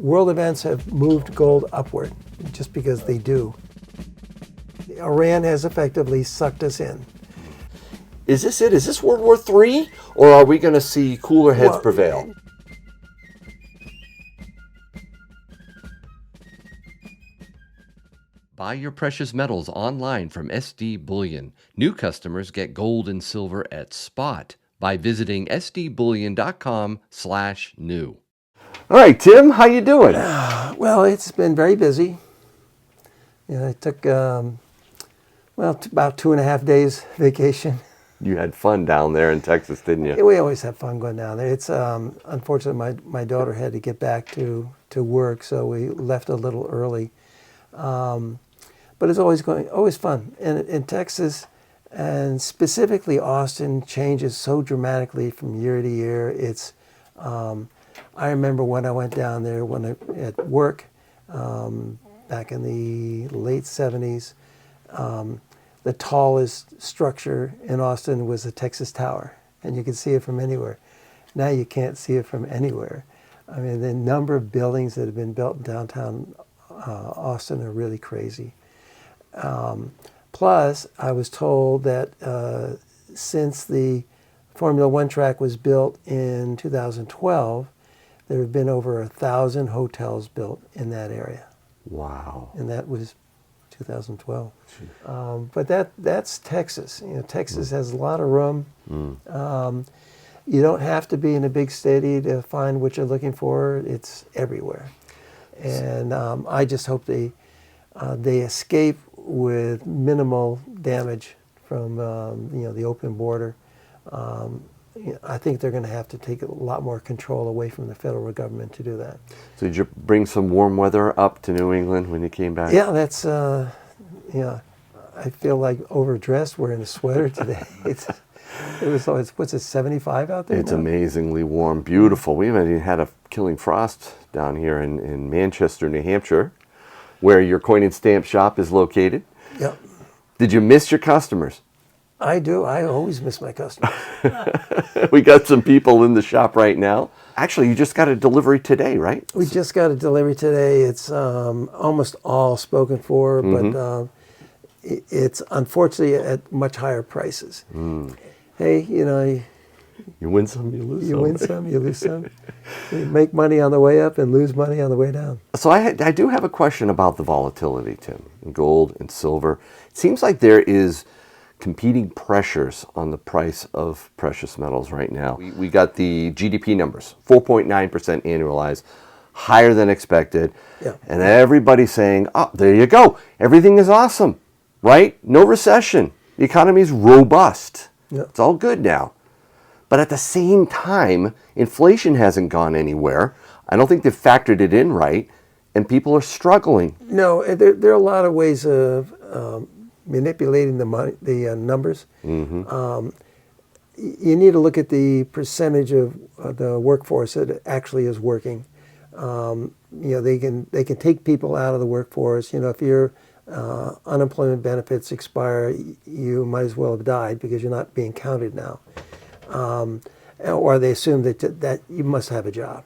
world events have moved gold upward just because they do. Iran has effectively sucked us in. Is this it? Is this World War III? Or are we going to see cooler heads prevail? Buy your precious metals online from SD Bullion. New customers get gold and silver at spot by visiting sdbullion.com/new. All right, Tim, how you doing? Well, it's been very busy. I took about 2.5 days vacation. You had fun down there in Texas, didn't you? We always have fun going down there. It's unfortunately my daughter had to get back to work, so we left a little early. But it's always fun. And in Texas, and specifically Austin, changes so dramatically from year to year. It's I remember when I went down there at work back in the late 70s. The tallest structure in Austin was the Texas Tower, and you could see it from anywhere. Now you can't see it from anywhere. I mean, the number of buildings that have been built in downtown Austin are really crazy. Plus, I was told that since the Formula One track was built in 2012, there have been over 1,000 hotels built in that area. Wow. And that was 2012. But that's Texas. Texas has a lot of room. You don't have to be in a big city to find what you're looking for. It's everywhere. And I just hope they escape with minimal damage from the open border. I think they're going to have to take a lot more control away from the federal government to do that. So did you bring some warm weather up to New England when you came back? Yeah, that's I feel like overdressed wearing a sweater today. It's what's it, 75 out there? It's now? amazingly warm, beautiful. We haven't even had a killing frost down here in Manchester, New Hampshire, where your coin and stamp shop is located. Yep. Did you miss your customers? I do. I always miss my customers. We got some people in the shop right now. Actually, you just got a delivery today, right? We just got a delivery today. It's almost all spoken for, but it's unfortunately at much higher prices. Hey, you win some, you lose some. You win some, you lose some. You make money on the way up and lose money on the way down. So I do have a question about the volatility, Tim, in gold and silver. It seems like there is competing pressures on the price of precious metals right now. We got the GDP numbers, 4.9% annualized, higher than expected. Yeah. And everybody's saying, oh, there you go. Everything is awesome, right? No recession. The economy is robust. Yeah. It's all good now. But at the same time, inflation hasn't gone anywhere. I don't think they've factored it in right, and people are struggling. No, there are a lot of ways of manipulating the money, the numbers. You need to look at the percentage of the workforce that actually is working. They can take people out of the workforce. If your unemployment benefits expire, you might as well have died because you're not being counted now. Or they assume that you must have a job.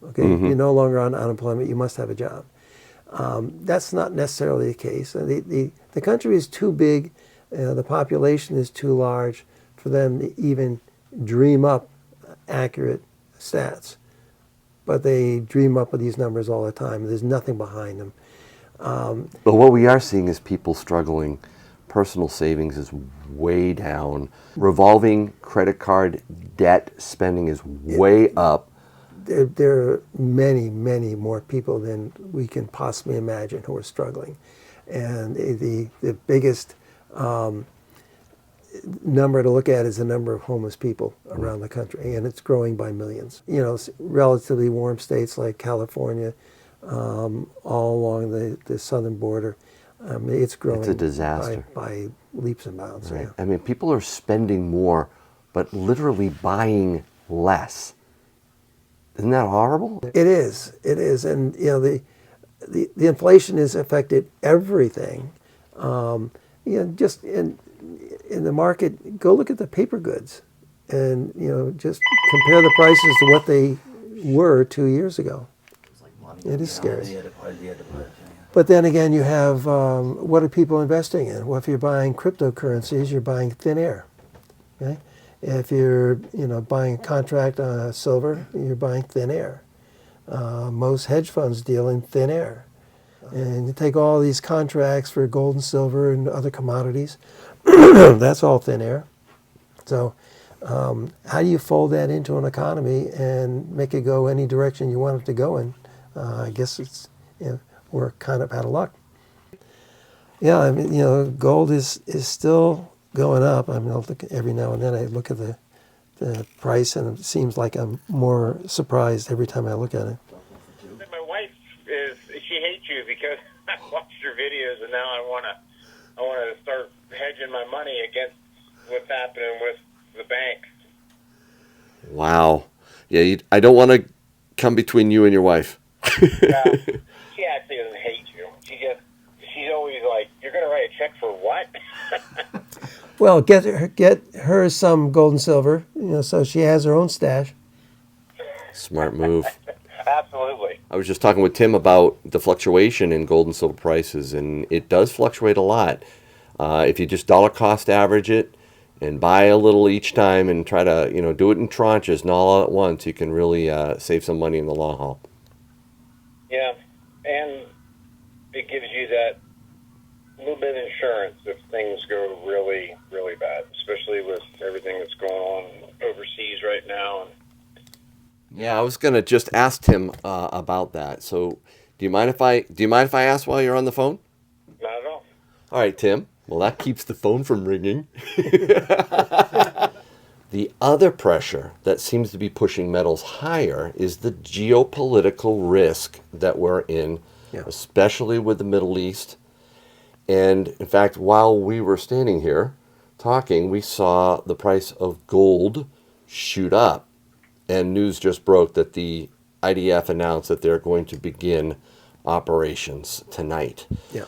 Okay, you're no longer on unemployment. You must have a job. That's not necessarily the case. The country is too big, the population is too large for them to even dream up accurate stats. But they dream up with these numbers all the time. There's nothing behind them. But what we are seeing is people struggling. Personal savings is way down. Revolving credit card debt spending is way up. There are many, many more people than we can possibly imagine who are struggling. And the biggest number to look at is the number of homeless people around the country, and it's growing by millions. Relatively warm states like California, all along the southern border, it's growing. It's a disaster. By leaps and bounds. Right. Yeah. I mean, people are spending more, but literally buying less. Isn't that horrible? It is, and the inflation has affected everything. Just in the market, go look at the paper goods, and just compare the prices to what they were 2 years ago. It is scary. But then again, you have what are people investing in? Well, if you're buying cryptocurrencies, you're buying thin air. Okay? If you're buying a contract on silver, you're buying thin air. Most hedge funds deal in thin air. And you take all these contracts for gold and silver and other commodities, that's all thin air. So how do you fold that into an economy and make it go any direction you want it to go in? I guess it's we're kind of out of luck. Yeah, I mean, gold is still going up. I mean, I'll look every now and then I look at the price, and it seems like I'm more surprised every time I look at it. My wife she hates you because I watched your videos, and now I want to start hedging my money against what's happening with the banks. Wow. Yeah, I don't want to come between you and your wife. She actually doesn't hate you. She's always like, "You're going to write a check for what?" Well, get her some gold and silver, so she has her own stash. Smart move. Absolutely. I was just talking with Tim about the fluctuation in gold and silver prices, and it does fluctuate a lot. If you just dollar cost average it and buy a little each time and try to do it in tranches, not all at once, you can really save some money in the long haul. Yeah, and it gives you that little bit of insurance if things go really, really bad, especially with everything that's going on overseas right now. Yeah, I was gonna just ask Tim about that. So, do you mind if I ask while you're on the phone? Not at all. All right, Tim. Well, that keeps the phone from ringing. The other pressure that seems to be pushing metals higher is the geopolitical risk that we're in, especially with the Middle East. And in fact, while we were standing here talking, we saw the price of gold shoot up. And news just broke that the IDF announced that they're going to begin operations tonight. Yeah.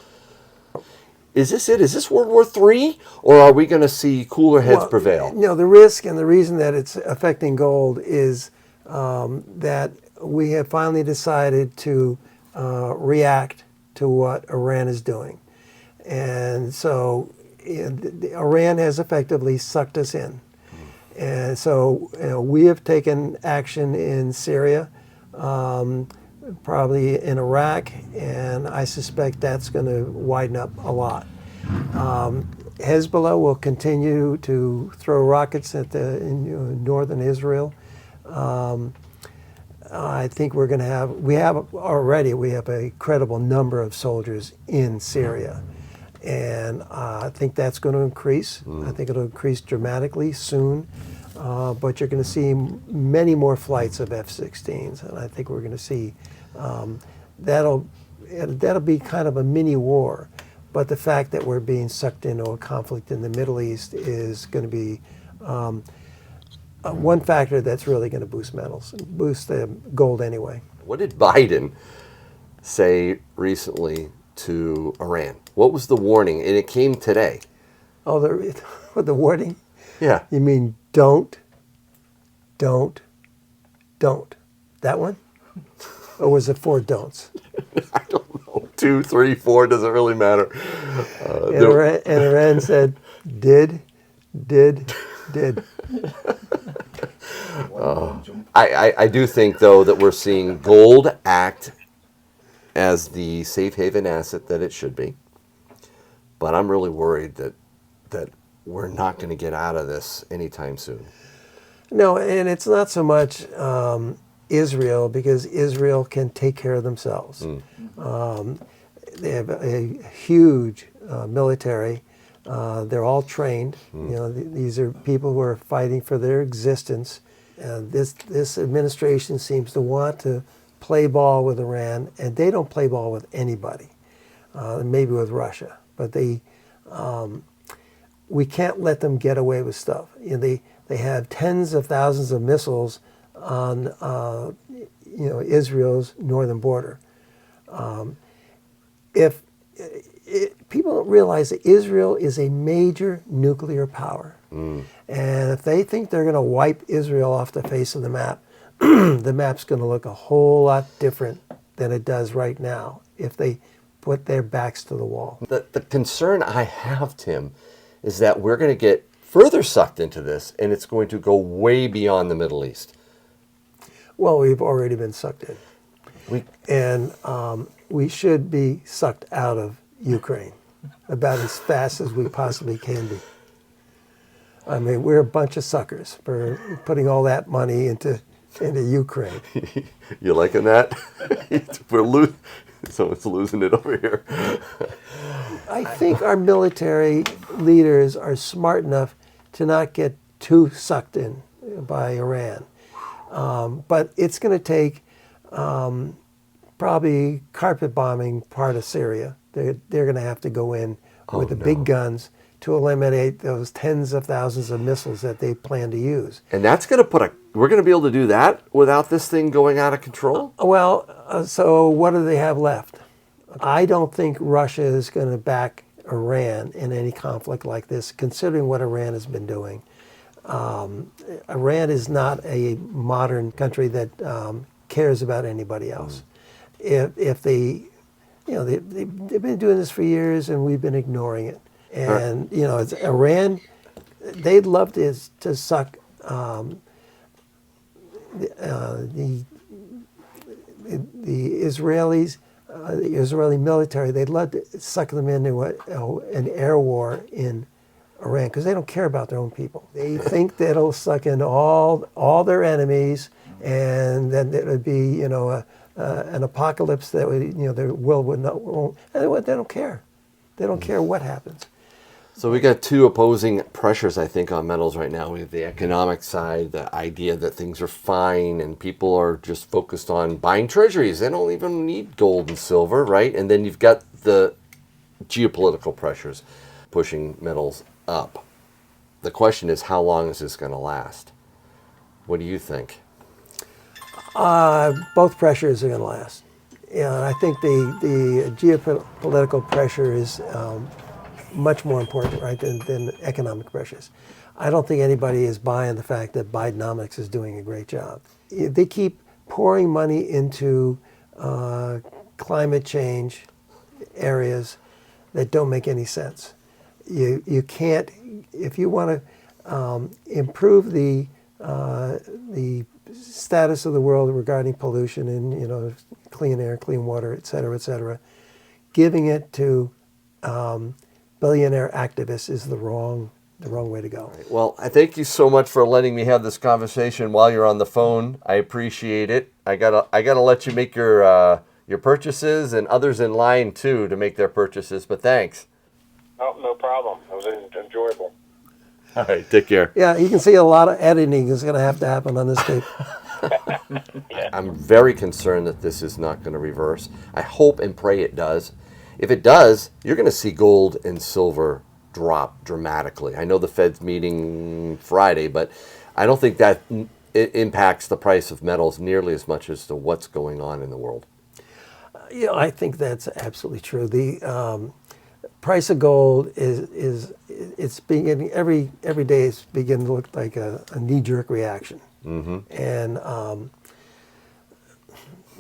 Is this it? Is this World War III? Or are we going to see cooler heads prevail? The risk and the reason that it's affecting gold is that we have finally decided to react to what Iran is doing. And so Iran has effectively sucked us in. And so we have taken action in Syria, probably in Iraq, and I suspect that's going to widen up a lot. Hezbollah will continue to throw rockets at northern Israel. I think we have a credible number of soldiers in Syria. And I think that's going to increase. I think it'll increase dramatically soon. But you're going to see many more flights of F-16s. And I think we're going to see that'll be kind of a mini war. But the fact that we're being sucked into a conflict in the Middle East is going to be one factor that's really going to boost metals, boost the gold anyway. What did Biden say recently to Iran? What was the warning? And it came today. Oh, the warning? Yeah. You mean don't. That one? Or was it 4 don'ts? I don't know. 2, 3, 4, doesn't really matter. And Iran said, did. I do think, though, that we're seeing gold act as the safe haven asset that it should be. But I'm really worried that we're not going to get out of this anytime soon. No, and it's not so much Israel, because Israel can take care of themselves. They have a huge military. They're all trained. These are people who are fighting for their existence. This administration seems to want to play ball with Iran, and they don't play ball with anybody. Maybe with Russia, but we can't let them get away with stuff. They have tens of thousands of missiles on Israel's northern border. People don't realize that Israel is a major nuclear power, and if they think they're going to wipe Israel off the face of the map, the map's going to look a whole lot different than it does right now if they put their backs to the wall. The concern I have, Tim, is that we're going to get further sucked into this, and it's going to go way beyond the Middle East. Well, we've already been sucked in. And we should be sucked out of Ukraine about as fast as we possibly can be. I mean, we're a bunch of suckers for putting all that money into Ukraine. You liking that? Someone's losing it over here. I think our military leaders are smart enough to not get too sucked in by Iran. But it's going to take probably carpet bombing part of Syria. They're going to have to go in with the big guns to eliminate those tens of thousands of missiles that they plan to use. And that's going to we're going to be able to do that without this thing going out of control? So what do they have left? I don't think Russia is going to back Iran in any conflict like this, considering what Iran has been doing. Iran is not a modern country that cares about anybody else. If they, they've been doing this for years, and we've been ignoring it. And it's Iran. They'd love to suck the Israelis, the Israeli military. They'd love to suck them into an air war in Iran because they don't care about their own people. They think that it'll suck in all their enemies, and then it would be an apocalypse that would their will would not. They don't care. They don't care what happens. So we got two opposing pressures, I think, on metals right now. We have the economic side, the idea that things are fine and people are just focused on buying treasuries. They don't even need gold and silver, right? And then you've got the geopolitical pressures pushing metals up. The question is, how long is this going to last? What do you think? Both pressures are going to last. And I think the geopolitical pressure is much more important, right, than economic pressures. I don't think anybody is buying the fact that Bidenomics is doing a great job. They keep pouring money into climate change areas that don't make any sense. You can't, if you want to improve the status of the world regarding pollution and clean air, clean water, et cetera, giving it to billionaire activists is the wrong way to go. Well, I thank you so much for letting me have this conversation while you're on the phone. I appreciate it. I gotta let you make your purchases, and others in line too to make their purchases. But thanks. Oh, no problem. It was enjoyable. All right, take care. Yeah, you can see a lot of editing is going to have to happen on this tape. I'm very concerned that this is not going to reverse. I hope and pray it does. If it does, you're going to see gold and silver drop dramatically. I know the Fed's meeting Friday, but I don't think that it impacts the price of metals nearly as much as to what's going on in the world. I think that's absolutely true. The price of gold it's beginning every day. It's beginning to look like a knee-jerk reaction, and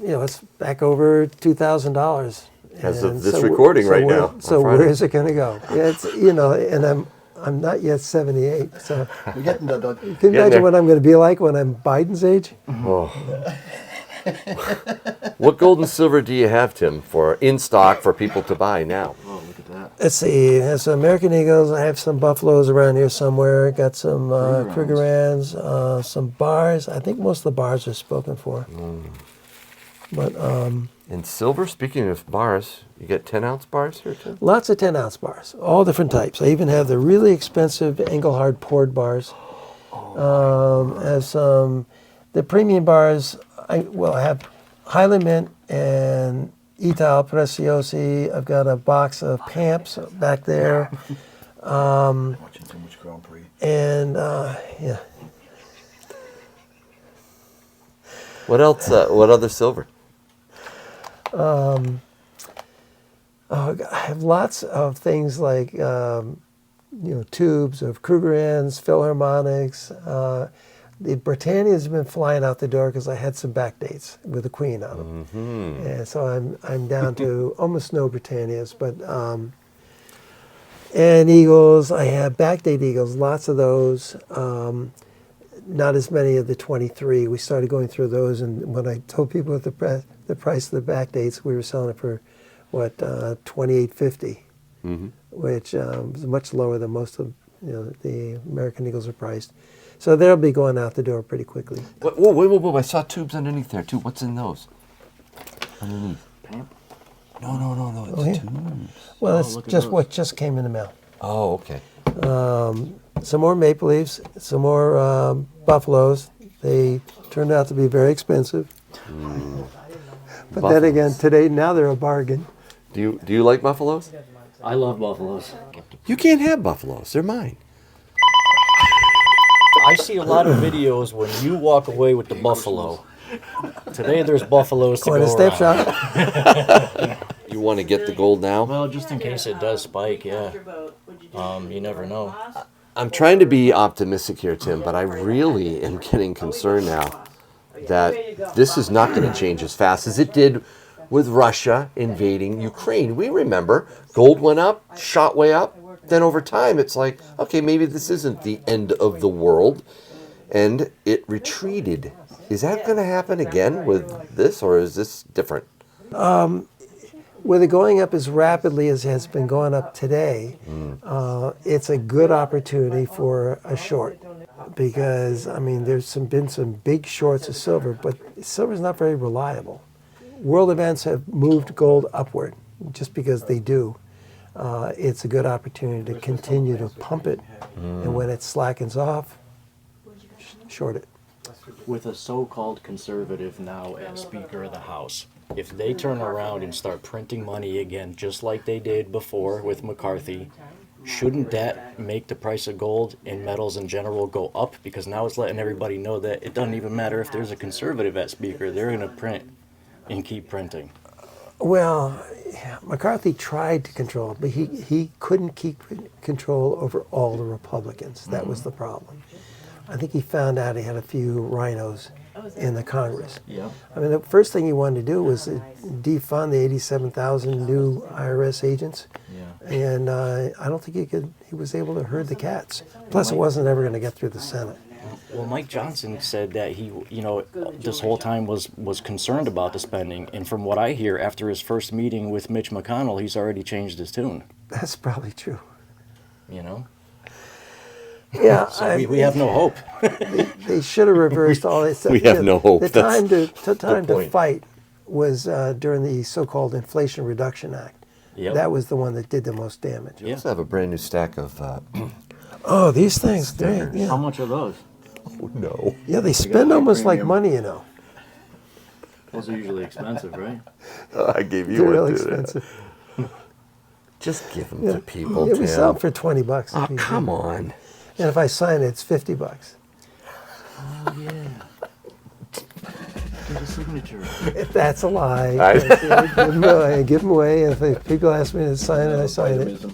it's back over $2,000. As of this recording right now. So where is it going to go? It's and I'm not yet 78. So You're getting the you can imagine what I'm going to be like when I'm Biden's age. Oh. What gold and silver do you have, Tim, in stock for people to buy now? Oh, look at that. Let's see. I have some American Eagles. I have some Buffaloes around here somewhere. Got some Krugerrands, some bars. I think most of the bars are spoken for. But in silver, speaking of bars, you get 10-ounce bars here, too? lots of 10-ounce bars, all different types. I even have the really expensive Engelhard poured bars. Have some the premium bars. I have Highland Mint and Ital Preciosi. I've got a box of Pamps back there. Watching too much Grand Prix. And What else? What other silver? I have lots of things like tubes of Krugerrands, Philharmonics, The Britannias have been flying out the door because I had some back dates with the Queen on them, and so I'm down to almost no Britannias, but and Eagles. I have backdate Eagles, lots of those. Not as many of the 23. We started going through those, and when I told people what the price of the backdates, we were selling it for what $28.50, which was much lower than most of the American Eagles are priced. So they'll be going out the door pretty quickly. Whoa, I saw tubes underneath there too. What's in those? Underneath. No. It's tubes. Well, it's just what just came in the mail. Oh, okay. Some more maple leaves, some more buffaloes. They turned out to be very expensive. But then again, now they're a bargain. Do you like buffaloes? I love buffaloes. You can't have buffaloes. They're mine. I see a lot of videos when you walk away with the buffalo. Today there's buffaloes to Going go to step around. shop. You want to get the gold now? Well, just in case it does spike, yeah. You never know. I'm trying to be optimistic here, Tim, but I really am getting concerned now that this is not going to change as fast as it did with Russia invading Ukraine. We remember gold went up, shot way up. Then over time, it's like, okay, maybe this isn't the end of the world, and it retreated. Is that going to happen again with this, or is this different? With it going up as rapidly as it has been going up today, it's a good opportunity for a short. Because, I mean, been some big shorts of silver, but silver's not very reliable. World events have moved gold upward just because they do. It's a good opportunity to continue to pump it, and when it slackens off, short it. With a so-called conservative now as Speaker of the House, if they turn around and start printing money again, just like they did before with McCarthy, shouldn't that make the price of gold and metals in general go up? Because now it's letting everybody know that it doesn't even matter if there's a conservative as Speaker, they're going to print and keep printing. Well, McCarthy tried to control it, but he couldn't keep control over all the Republicans. That was the problem. I think he found out he had a few rhinos in the Congress. Yeah. I mean, the first thing he wanted to do was defund the 87,000 new IRS agents. Yeah. And I don't think he was able to herd the cats. Plus, it wasn't ever going to get through the Senate. Well, Mike Johnson said that he, this whole time was concerned about the spending. And from what I hear, after his first meeting with Mitch McConnell, he's already changed his tune. That's probably true. Yeah, So we have no hope. they should have reversed all this. We have no hope. The time to fight was during the so-called Inflation Reduction Act. Yep. That was the one that did the most damage. I also have a brand new stack of. Oh, these things! How Yeah, much are those? Oh no! yeah, they spend almost like money, Those are usually expensive, right? I gave you They're one. really Dude. expensive. Just give them to people, Yeah, we Tim. sell them for $20. Oh, come on. And if I sign it, it's $50. Oh, yeah. Get a signature. If that's a lie, I- give them away. If people ask me to sign it, I sign it.